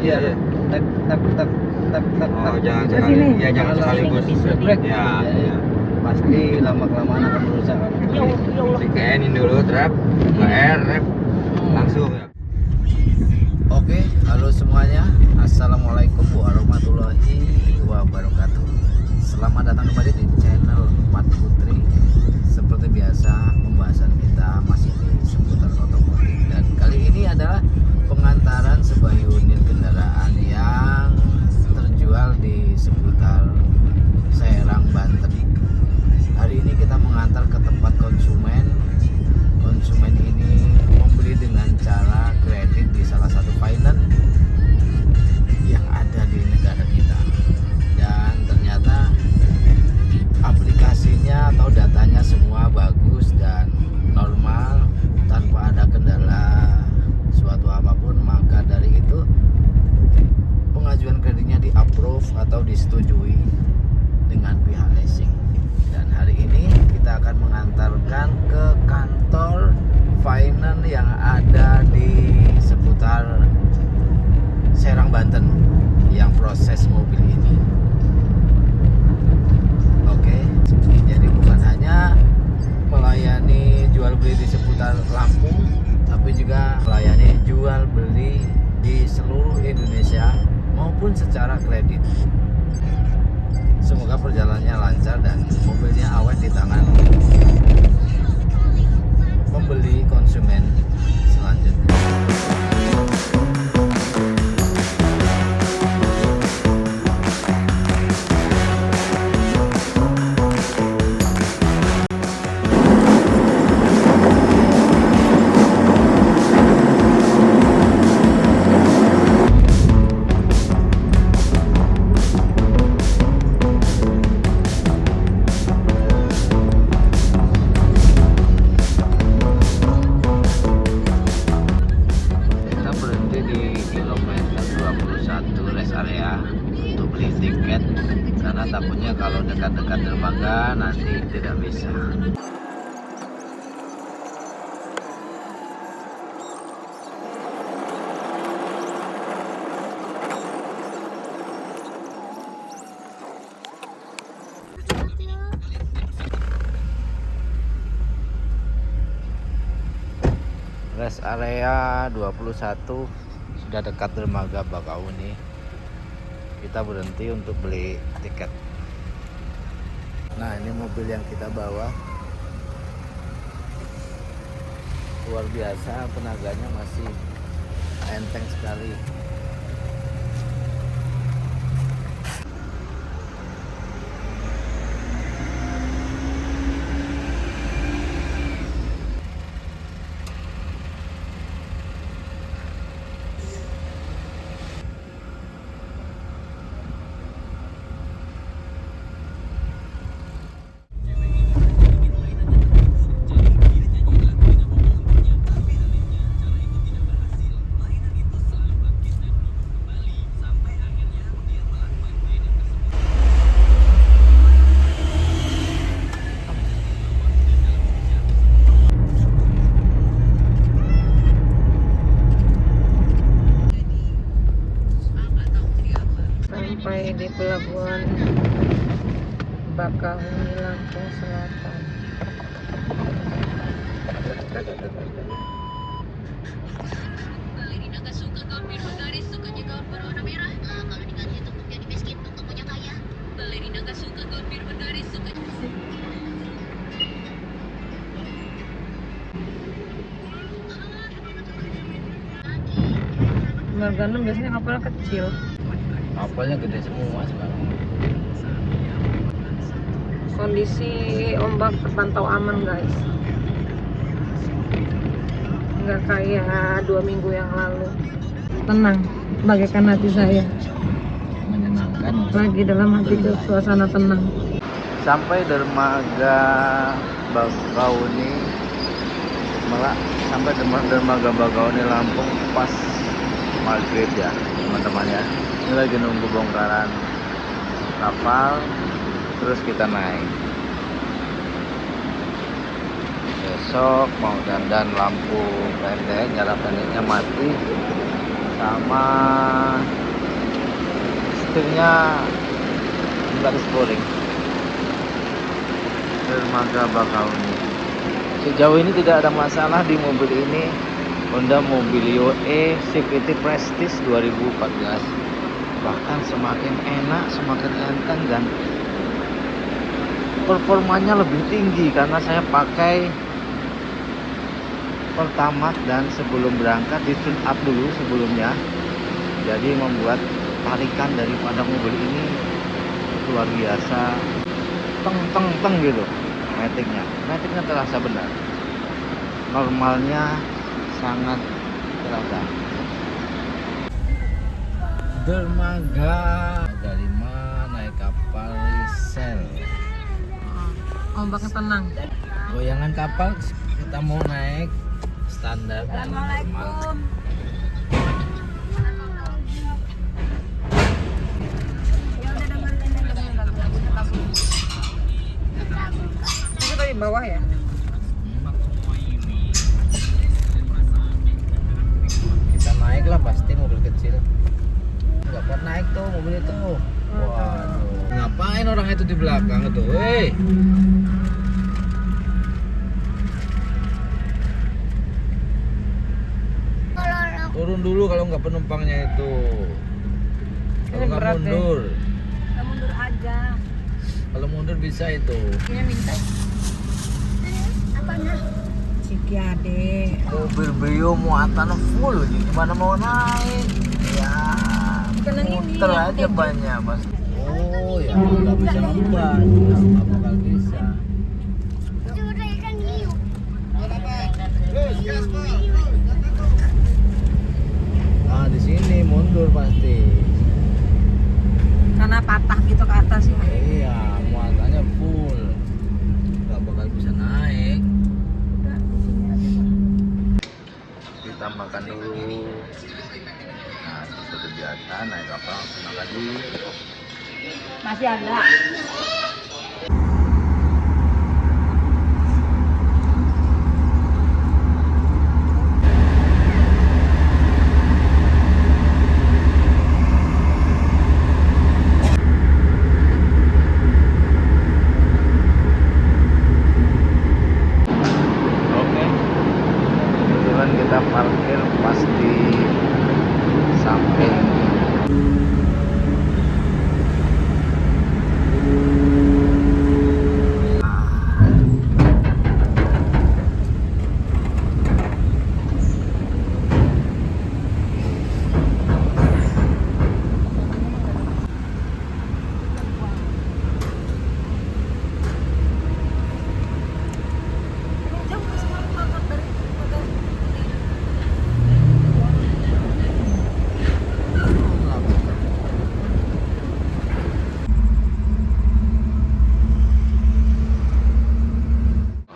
Iya, tak tak tak tak tak. Oh, jangan Ke sekali. sini. Ya, jangan sekaligus. Break. Ya, ya. Pasti lama-kelamaan akan merusak. Di KN-in dulu, trap, KR, rep, langsung ya. Oke, halo semuanya. Assalamualaikum warahmatullahi wabarakatuh. Selamat datang kembali di channel 4 Putri. Seperti biasa, pembahasan kita masih di seputar otomotif. Dan kali ini adalah pengantaran sebuah unit kendaraan yang terjual di seputar Serang, Banten. Hari ini kita mengantar ke tempat konsumen. Konsumen ini membeli dengan cara kredit di salah satu finance yang ada di negara kita, dan ternyata aplikasinya atau datanya semua bagus dan normal tanpa ada kendala suatu apapun. Maka dari itu pengajuan kreditnya di approve atau disetujui dengan pihak leasing. Dan hari ini kita akan mengantarkan ke kantor finance yang ada di seputar Serang, Banten yang proses mobil ini. Oke, jadi bukan hanya melayani jual beli di seputar Lampung, tapi juga melayani jual beli di seluruh Indonesia maupun secara kredit. Semoga perjalanannya lancar dan mobilnya awet di tangan pembeli konsumen selanjutnya. Karena takutnya kalau dekat-dekat dermaga nanti tidak bisa. Rest area 21 sudah dekat dermaga Bakauni. Kita berhenti untuk beli tiket. Nah, ini mobil yang kita bawa luar biasa, tenaganya masih enteng sekali. Sampai di pelabuhan Bakahuni, Lampung Selatan. Balerina gak suka gaun biru bergaris, sukanya gaun berwarna merah. Kalau diganti untuk jadi miskin, untuknya kaya. Balerina gak suka gaun biru bergaris, sukanya Marga 6 biasanya kapalnya kecil. Kapalnya gede semua sekarang. Kondisi ombak terpantau aman, guys. Nggak kayak 2 minggu yang lalu. Tenang, bagaikan hati saya. Menyenangkan. Lagi dalam hati ke suasana tenang. Sampai dermaga Bakauni, sampai dermaga Bakauni Lampung pas maghrib ya teman-teman ya. Ini lagi nunggu bongkaran kapal, terus kita naik. Besok mau dandan lampu pendek, jarak pendeknya mati, sama setirnya garis boring. Dermaga Bakahuni. Sejauh ini tidak ada masalah di mobil ini. Honda Mobilio E CVT Prestige 2014. Bahkan semakin enak, semakin enteng, dan performanya lebih tinggi karena saya pakai Pertamax, dan sebelum berangkat di tune up dulu sebelumnya. Jadi membuat tarikan daripada mobil ini luar biasa, teng gitu. Metiknya terasa benar, normalnya sangat terasa. Dermaga 5 naik kapal Risel. Ombaknya tenang. Goyangan kapal kita mau naik standar dan normal. Itu tadi bawah ya? Kita naik lah pasti, mobil kecil. Nggak kuat naik tuh mobil itu. Waduh, ngapain orang itu di belakang itu? Hei. Turun dulu kalau nggak penumpangnya itu. Kalau Ini nggak berat mundur. Kita mundur aja. Kalau mundur bisa itu. Ini minta. Apa nah? Cikiade. Mobil Brio muatan full, gimana mau naik? Ya, Bukan yang ini, muter yang aja keju. banyak mas. Oh ya, nggak bisa ngemban, nggak bakal bisa. Sudah ikan hiu. Nah di sini mundur pasti. Karena patah gitu ke atas ya. Iya, muatannya full, nggak bakal bisa naik. Kita makan dulu. Nah, seperti biasa naik kapal langsung makan dulu. Masih ada. Oke. Kebetulan kita parkir pas di samping.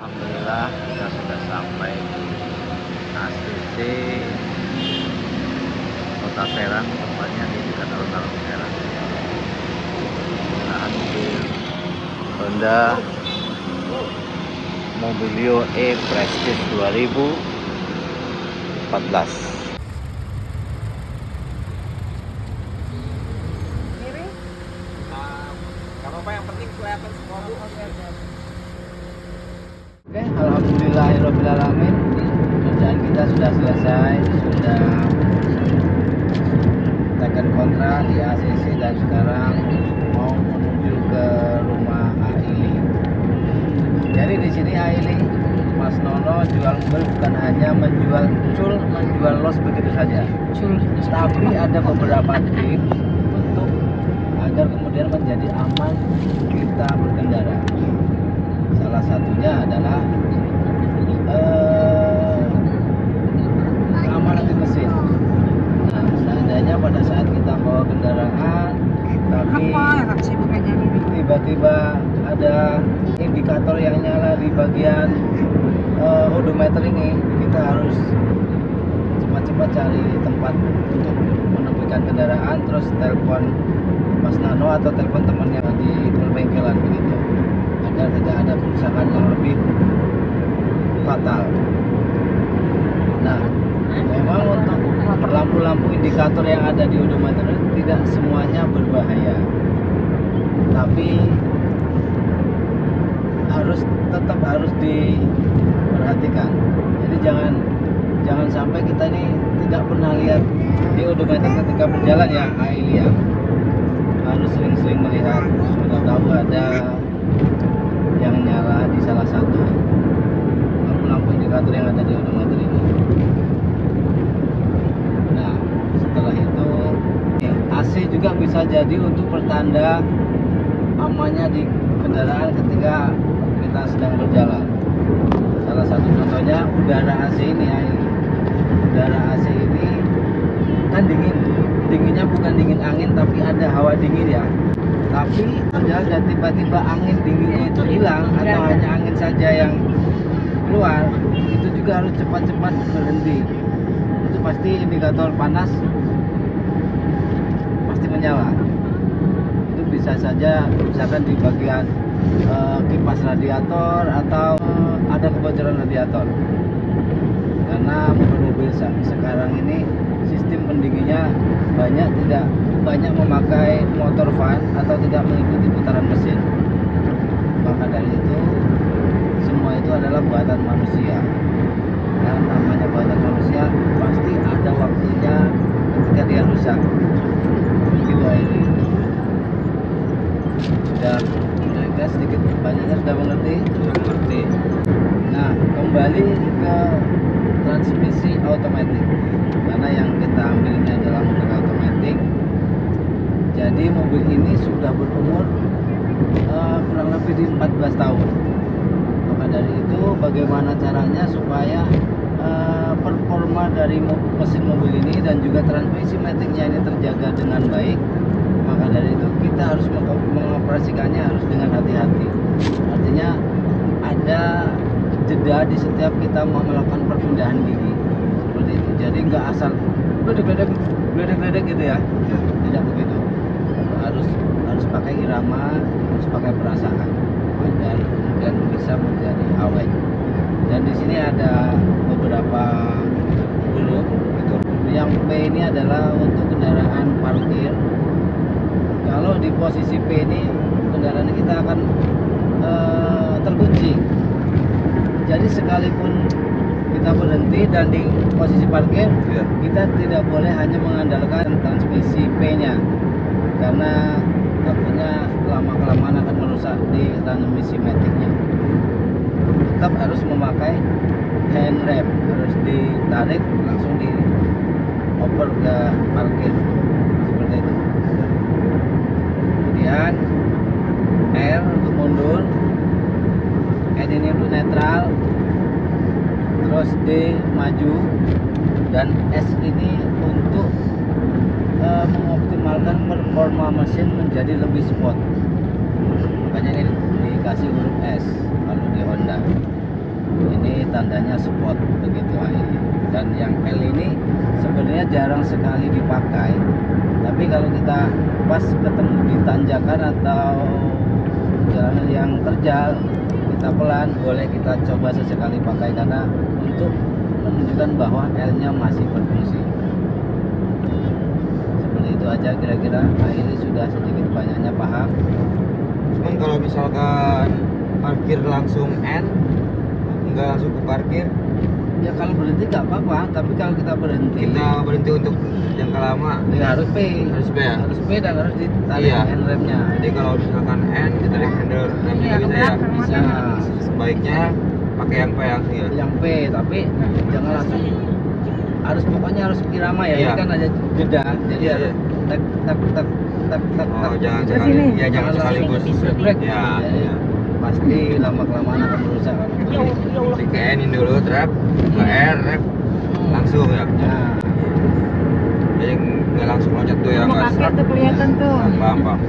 Alhamdulillah kita sudah sampai di ACC Kota Serang, tempatnya di dekat alun-alun Serang. Kita ambil Honda Mobilio E Prestige 2014. Miring. Gak apa-apa, yang penting kelihatan semua bu. Oke, alhamdulillahirobbilalamin. Kerjaan kita sudah selesai, sudah tekan kontrak di ACC, dan sekarang mau menuju ke rumah Aili. Jadi di sini Aili, Mas Nono jual mobil bukan hanya menjual cul, menjual los begitu saja. Tapi ada beberapa tips untuk agar kemudian menjadi aman kita berkendara. Salah satunya adalah keamanan di mesin. Nah, seandainya pada saat kita bawa kendaraan tapi Apa ya sibuk aja ini? tiba-tiba ada indikator yang nyala di bagian odometer ini, kita harus cepat-cepat cari tempat untuk menepikan kendaraan, terus telepon Mas Nano atau telepon temannya di perbengkelan begitu, agar tidak ada kerusakan yang lebih fatal. Nah, memang untuk lampu-lampu indikator yang ada di odometer tidak semuanya berbahaya, tapi tetap harus diperhatikan. Jadi jangan sampai kita ini tidak pernah lihat di odometer ketika berjalan ya, Ailia. Harus sering-sering melihat, sudah tahu ada yang nyala di salah satu lampu indikator yang ada di odometer ini. Nah, setelah itu AC juga bisa jadi untuk pertanda amannya di kendaraan ketika kita sedang berjalan. Salah satu contohnya udara AC ini ya. Udara AC ini kan dinginnya bukan dingin angin tapi ada hawa dingin ya. Tapi ada tiba-tiba angin dinginnya itu hilang atau hanya angin saja yang keluar, itu juga harus cepat-cepat berhenti. Itu pasti indikator panas pasti menyala. Itu bisa saja misalkan di bagian kipas radiator atau ada kebocoran radiator. Karena mobil-mobil sekarang ini sistem pendinginnya tidak banyak memakai motor fan atau tidak mengikuti putaran mesin. Maka dari itu semua itu adalah buatan manusia. Dan namanya buatan manusia pasti ada waktunya ketika dia rusak. Begitu ini. Sudah mereka sedikit banyaknya sudah mengerti. Nah, kembali ke transmisi otomatis. Karena yang kita ambil ini adalah mobil otomatis. Jadi mobil ini sudah berumur kurang lebih di 14 tahun. Maka dari itu bagaimana caranya supaya performa dari mesin mobil ini dan juga transmisi maticnya ini terjaga dengan baik. Maka dari itu kita harus mengoperasikannya harus dengan hati-hati. Artinya ada jeda di setiap kita mau melakukan perpindahan gigi seperti itu. Jadi nggak asal gledek gitu ya. Tidak begitu. Harus pakai irama, harus pakai perasaan agar kemudian bisa menjadi awet. Dan di sini ada beberapa huruf gitu. Yang P ini adalah untuk kendaraan parkir. Kalau di posisi P ini kendaraan kita akan terkunci. Jadi sekalipun kita berhenti dan di posisi parkir, kita tidak boleh hanya mengandalkan transmisi P-nya, karena takutnya lama-kelamaan akan merusak di transmisi maticnya. Tetap harus memakai hand rem, harus ditarik langsung di oper ke parkir seperti itu. Kemudian R untuk mundur, N ini untuk netral, terus D maju, dan S ini untuk mengoptimalkan performa mesin menjadi lebih sport. Makanya ini dikasih huruf S kalau di Honda. Ini tandanya sport begitu ini. Dan yang L ini sebenarnya jarang sekali dipakai. Tapi kalau kita pas ketemu di tanjakan atau jalanan yang terjal, kita pelan, boleh kita coba sesekali pakai karena untuk menunjukkan bahwa L-nya masih berfungsi. Seperti itu aja kira-kira. Nah, ini sudah sedikit banyaknya paham. Cuman kalau misalkan parkir langsung N, nggak langsung ke parkir, Ya kalau berhenti nggak apa-apa, tapi kalau kita berhenti untuk jangka lama ya harus P. harus P ya. Harus P dan harus ditarik Iya. hand remnya. Jadi kalau misalkan N ditarik handle remnya Iya, bisa ya. Bisa. Sebaiknya pakai yang P langsung ya. Yang P, tapi jangan langsung. Pokoknya harus irama ya. Iya. Ini kan ada jeda, jadi Iya, harus tek tek tek tek tek Oh, tek. jangan gitu. sekali. sini. Ya jangan sekaligus. Break. Ya, ya. Pasti lama-kelamaan akan merusak kan. Di KN-in dulu trap, ke R, rep, langsung ya. Nah, Jadi nggak langsung loncat tuh ya Mau mas. kaki tuh kelihatan tuh. Paham.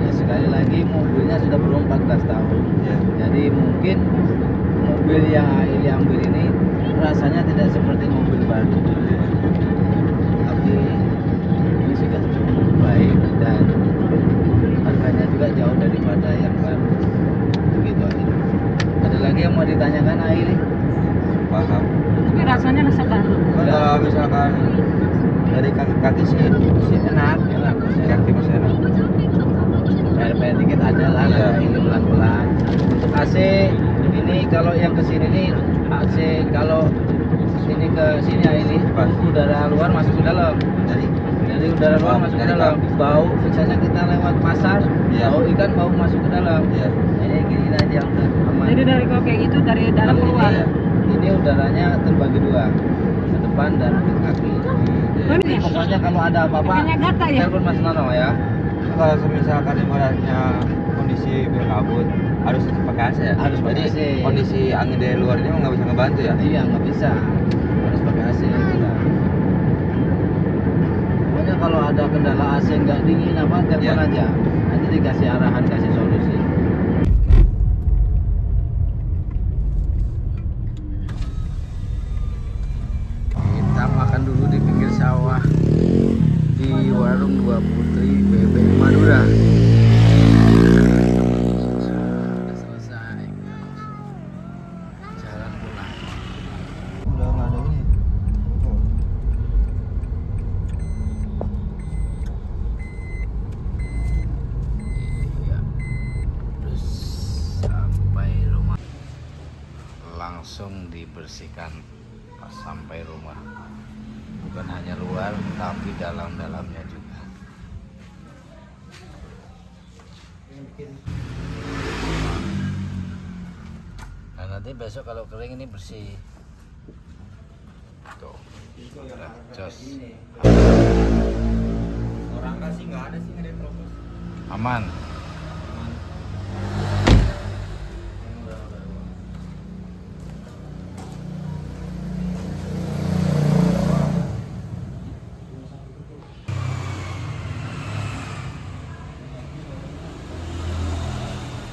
ya sekali lagi mobilnya sudah berumur 14 tahun. Ya. Jadi mungkin mobil yang Aili ambil ini rasanya tidak seperti mobil baru. Tapi ini sudah cukup baik dan harganya juga jauh daripada yang baru. Begitu aja. Ada lagi yang mau ditanyakan Aili? Paham. Tapi rasanya rasa baru. Kan kalau misalkan dari masih enak. Enak, masih enak. Ganti masih enak. Bayar dikit aja lah, Iya. ini pelan-pelan. Untuk AC ini kalau yang kesini nih AC kalau sini ke sini ya ini Pas. udara luar masuk ke dalam. Dari udara luar Oh, masuk ke dari dalam. Bau misalnya kita lewat pasar, Iya. bau ikan bau masuk ke dalam. Iya. Ini gini aja udah aman. Jadi dari kalau kayak gitu dari dalam Kalau keluar. ini udaranya terbagi dua, ke depan dan ke kaki. Oh, ini ya? Pokoknya kalau ada apa-apa, Makanya gatal ya? telepon Mas Nono ya. Kalau misalkan ibaratnya kondisi berkabut harus pakai AC ya. Harus pakai Jadi AC. kondisi angin dari luar ini nggak bisa ngebantu ya. Iya nggak bisa, harus pakai AC kita. Pokoknya kalau ada kendala AC nggak dingin apa telepon Iya. aja, nanti dikasih arahan, kasih solusi. Kita makan dulu di pinggir sawah di warung Dua Putri Bebek Madura. Sudah selesai, kita langsung jalan pulang. Udah nggak ada ini. Iya. Terus sampai rumah langsung dibersihkan pas sampai rumah. Bukan hanya luar tapi dalam-dalamnya juga. Nah nanti besok kalau kering ini bersih. Tuh. Udah, jos. Orang kasih nggak ada sih nggak ada proses. Aman.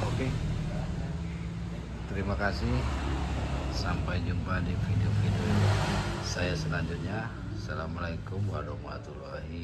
Oke. Terima kasih. Sampai jumpa di video-video saya selanjutnya. Assalamualaikum warahmatullahi